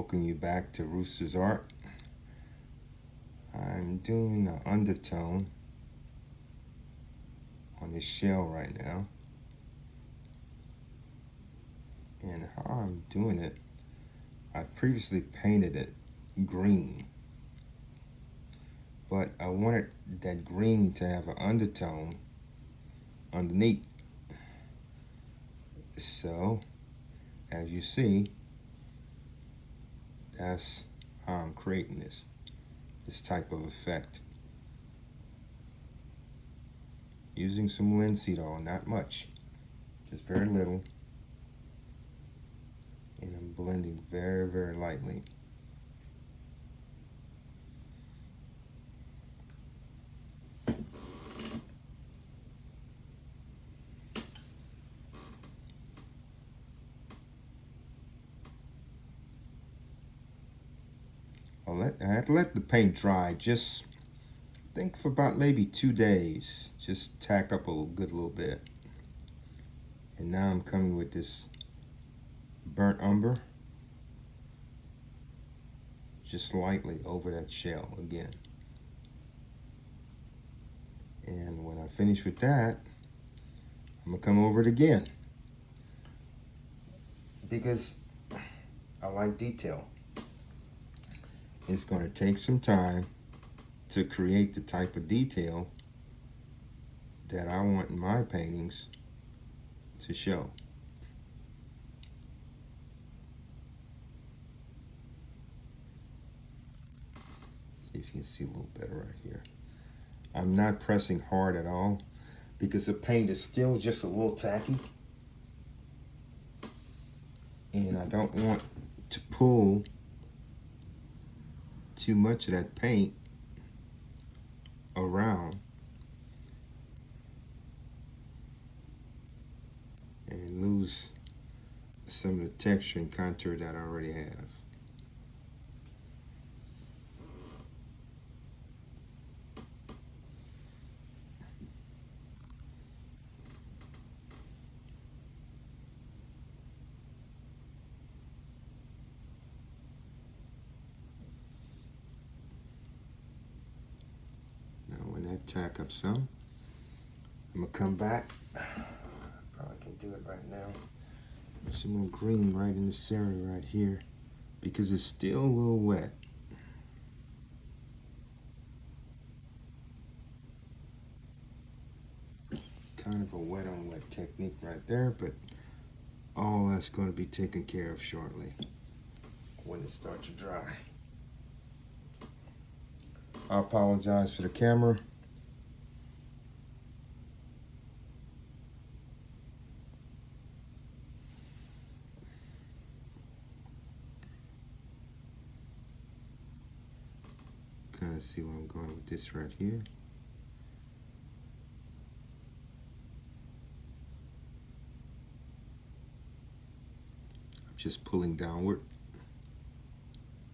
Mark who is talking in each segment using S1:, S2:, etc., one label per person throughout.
S1: welcome you back to Rooster's Art. I'm doing an undertone on this shell right now. And how I'm doing it, I previously painted it green. But I wanted that green to have an undertone underneath. So, as you see, that's how I'm creating this type of effect. Using some linseed oil, not much, just very little. And I'm blending very, very lightly. I had to let the paint dry, just think for about maybe 2 days. Just tack up a good little bit. And now I'm coming with this burnt umber, just lightly over that shell again. And when I finish with that, I'm gonna come over it again, because I like detail. It's gonna take some time to create the type of detail that I want in my paintings to show. See if you can see a little better right here. I'm not pressing hard at all because the paint is still just a little tacky. And I don't want to pull too much of that paint around and lose some of the texture and contour that I already have. Now when that tack up some, I'm gonna come back. Probably can do it right now. Some more green right in this area right here, because it's still a little wet. Kind of a wet on wet technique right there, but all that's going to be taken care of shortly when it starts to dry. I apologize for the camera. Kind of see where I'm going with this right here. I'm just pulling downward,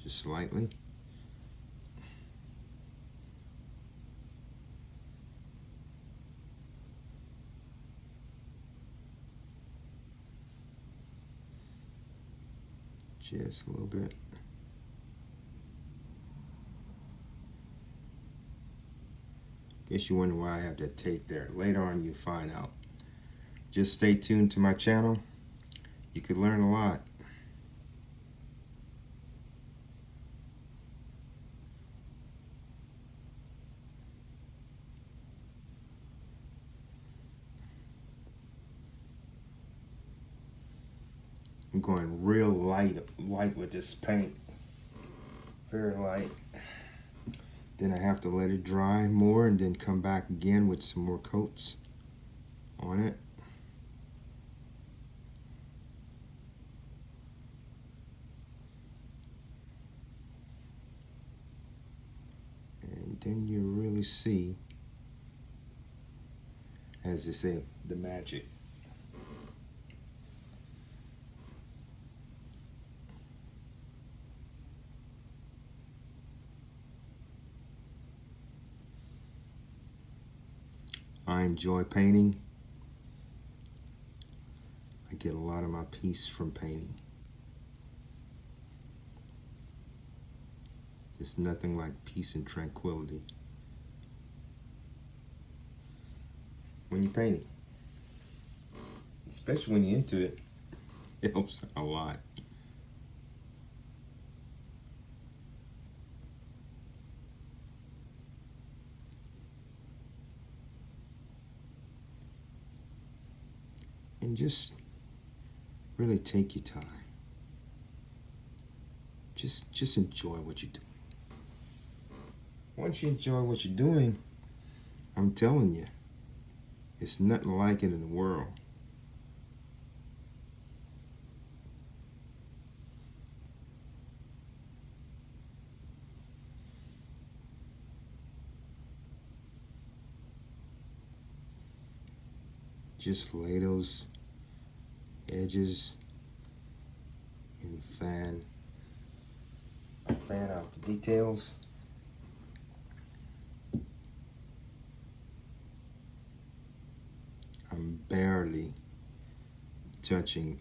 S1: just slightly. Just a little bit. Guess you wonder why I have that tape there. Later on you find out. Just stay tuned to my channel. You could learn a lot. I'm going real light with this paint. Very light. Then I have to let it dry more and then come back again with some more coats on it. And then you really see, as they say, the magic. I enjoy painting. I get a lot of my peace from painting. It's nothing like peace and tranquility when you're painting, especially when you're into it. It helps a lot. And just really take your time. Just enjoy what you're doing. Once you enjoy what you're doing, I'm telling you, it's nothing like it in the world. Just lay those edges and fan out the details. I'm barely touching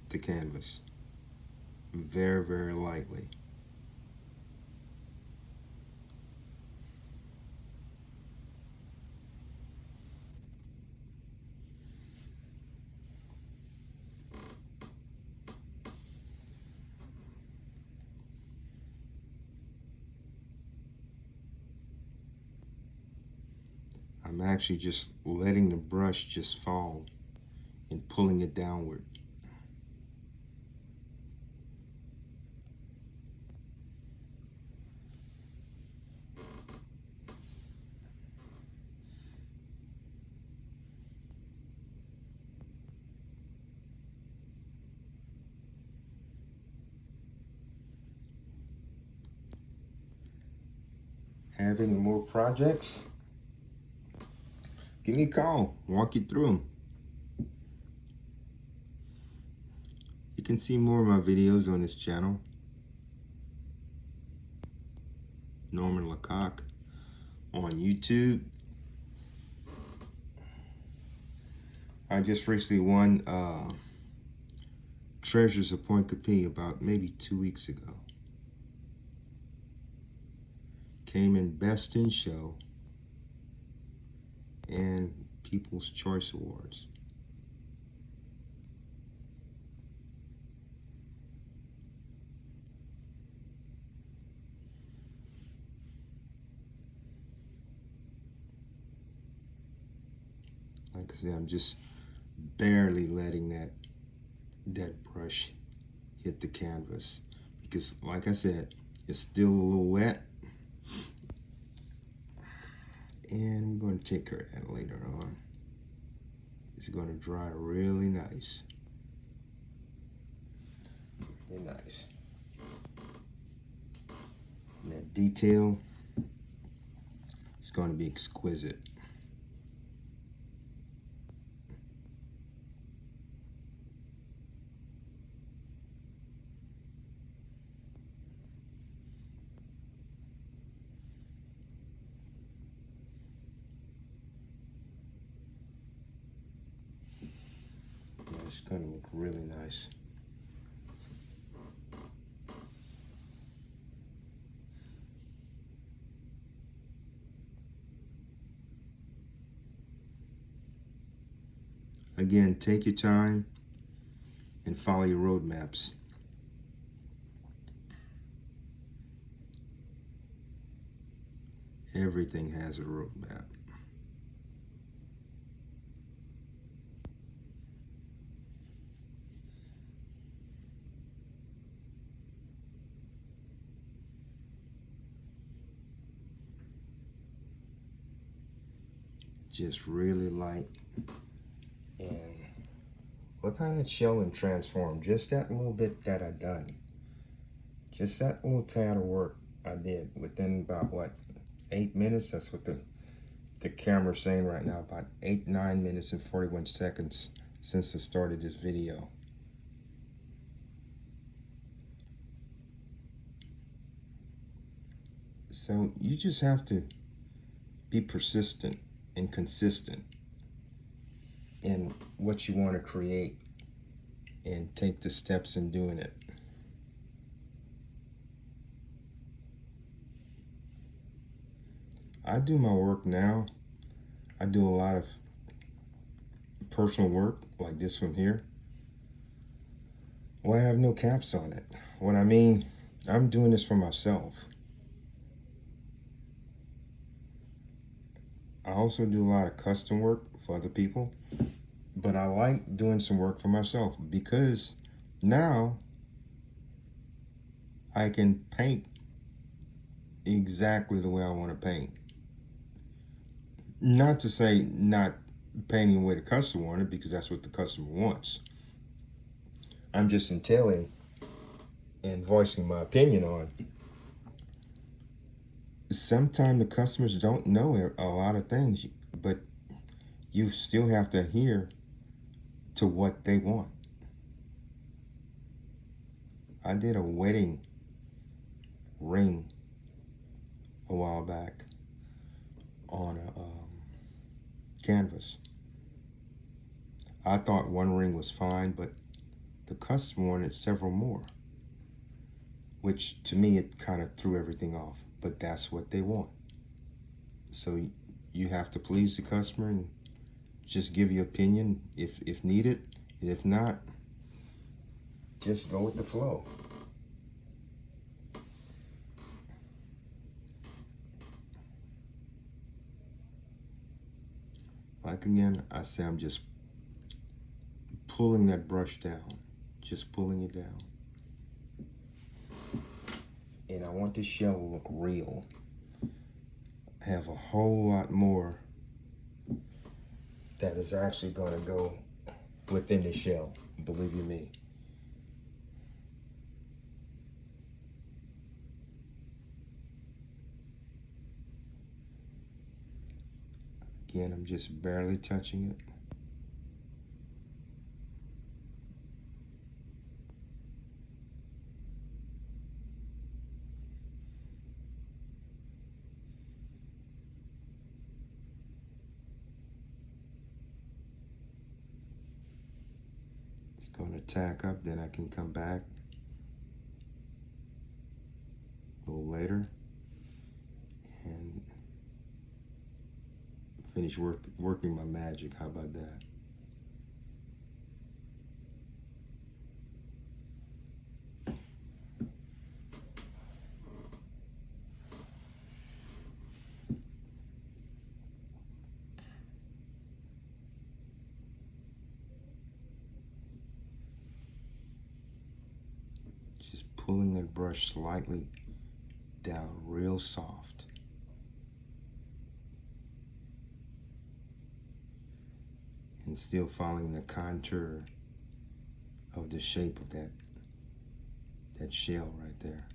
S1: the canvas, very, very lightly. I'm actually just letting the brush just fall and pulling it downward. Having more projects? Give me a call, walk you through them. You can see more of my videos on this channel, Norman Lecoq, on YouTube. I just recently won Treasures of Point Capee about maybe 2 weeks ago. Came in Best in Show and People's Choice Awards. Like I said, I'm just barely letting that brush hit the canvas because, like I said, it's still a little wet, and we're going to take care of that later on. It's going to dry really nice. Really nice. And that detail is going to be exquisite. It's going to look really nice. Again, take your time and follow your roadmaps. Everything has a roadmap. Just really light. And look how that shell and transform. Just that little bit that I done. Just that little tad of work I did within about, what, 8 minutes? That's what the camera's saying right now. About 9 minutes and 41 seconds since the start of this video. So you just have to be persistent and consistent in what you want to create and take the steps in doing it. I do my work now. I do a lot of personal work like this one here. Well, I have no caps on it. What I mean, I'm doing this for myself. I also do a lot of custom work for other people, but I like doing some work for myself because now I can paint exactly the way I want to paint. Not to say not painting the way the customer wanted, because that's what the customer wants. I'm just entailing and voicing my opinion on. Sometimes the customers don't know a lot of things, but you still have to adhere to what they want. I did a wedding ring a while back on a canvas. I thought one ring was fine, but the customer wanted several more, which to me it kind of threw everything off. But that's what they want. So you have to please the customer and just give your opinion if needed. And if not, just go with the flow. Like again, I say I'm just pulling that brush down, just pulling it down. And I want the shell to look real. Have a whole lot more that is actually going to go within the shell, believe you me. Again, I'm just barely touching it. It's going to tack up, then I can come back a little later and finish working my magic. How about that? Just pulling that brush slightly down real soft. And still following the contour of the shape of that shell right there.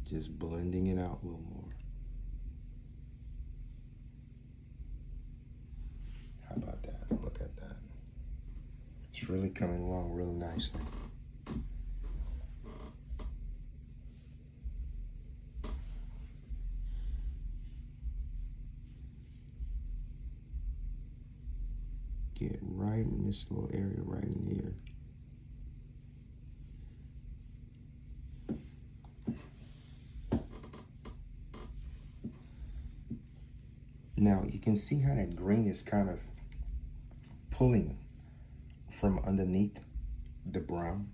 S1: Just blending it out a little more. How about that? Look at that. It's really coming along really nicely. Get right in this little area right in here. Now you can see how that green is kind of pulling from underneath the brown.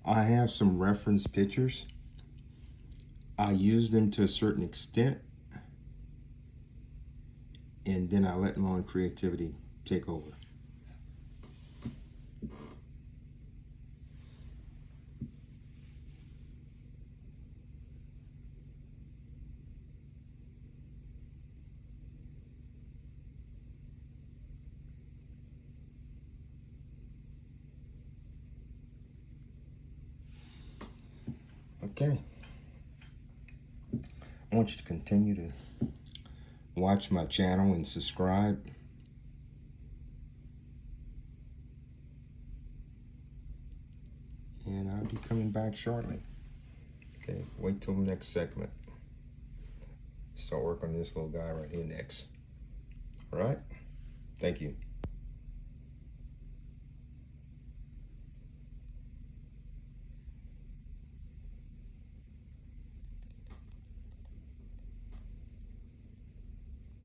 S1: I have some reference pictures. I use them to a certain extent, and then I let my own creativity take over. Okay. I want you to continue to watch my channel and subscribe. And I'll be coming back shortly. Okay, wait till the next segment. Start working on this little guy right here next. All right? Thank you.